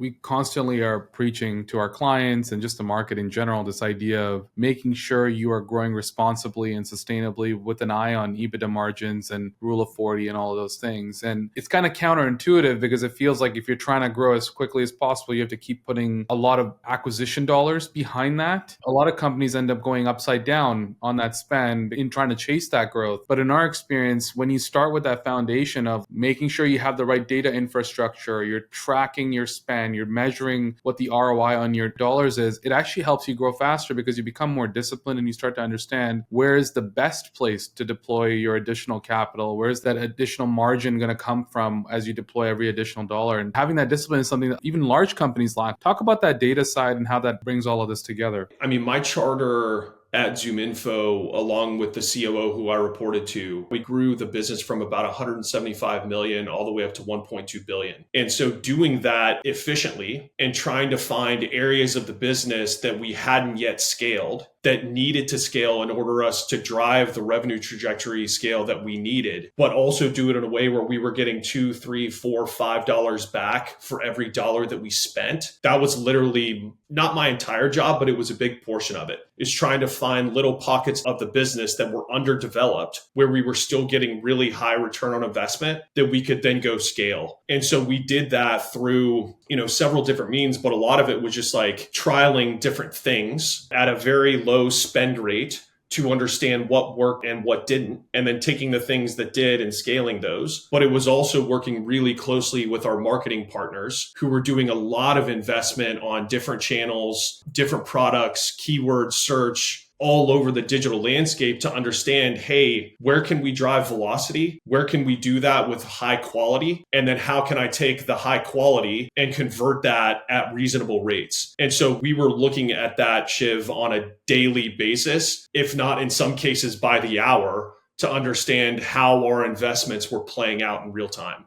We constantly are preaching to our clients and just the market in general, this idea of making sure you are growing responsibly and sustainably with an eye on EBITDA margins and rule of 40 and all of those things. And it's kind of counterintuitive because it feels like if you're trying to grow as quickly as possible, you have to keep putting a lot of acquisition dollars behind that. A lot of companies end up going upside down on that spend in trying to chase that growth. But in our experience, when you start with that foundation of making sure you have the right data infrastructure, you're tracking your spend, you're measuring what the ROI on your dollars is, it actually helps you grow faster because you become more disciplined and you start to understand where is the best place to deploy your additional capital, where is that additional margin going to come from as you deploy every additional dollar. And having that discipline is something that even large companies lack. Talk about that data side and how that brings all of this together. I mean, my charter at ZoomInfo, along with the COO who I reported to, we grew the business from about 175 million all the way up to 1.2 billion. And so doing that efficiently and trying to find areas of the business that we hadn't yet scaled, that needed to scale in order us to drive the revenue trajectory scale that we needed, but also do it in a way where we were getting $2, $3, $4, $5 back for every dollar that we spent. That was literally not my entire job, but it was a big portion of it, is trying to find little pockets of the business that were underdeveloped, where we were still getting really high return on investment that we could then go scale. And so we did that through, several different means, but a lot of it was just like trialing different things at a very low spend rate to understand what worked and what didn't, and then taking the things that did and scaling those. But it was also working really closely with our marketing partners who were doing a lot of investment on different channels, different products, keyword search, all over the digital landscape to understand, hey, where can we drive velocity? Where can we do that with high quality? And then how can I take the high quality and convert that at reasonable rates? And so we were looking at that, Shiv, on a daily basis, if not in some cases by the hour, to understand how our investments were playing out in real time.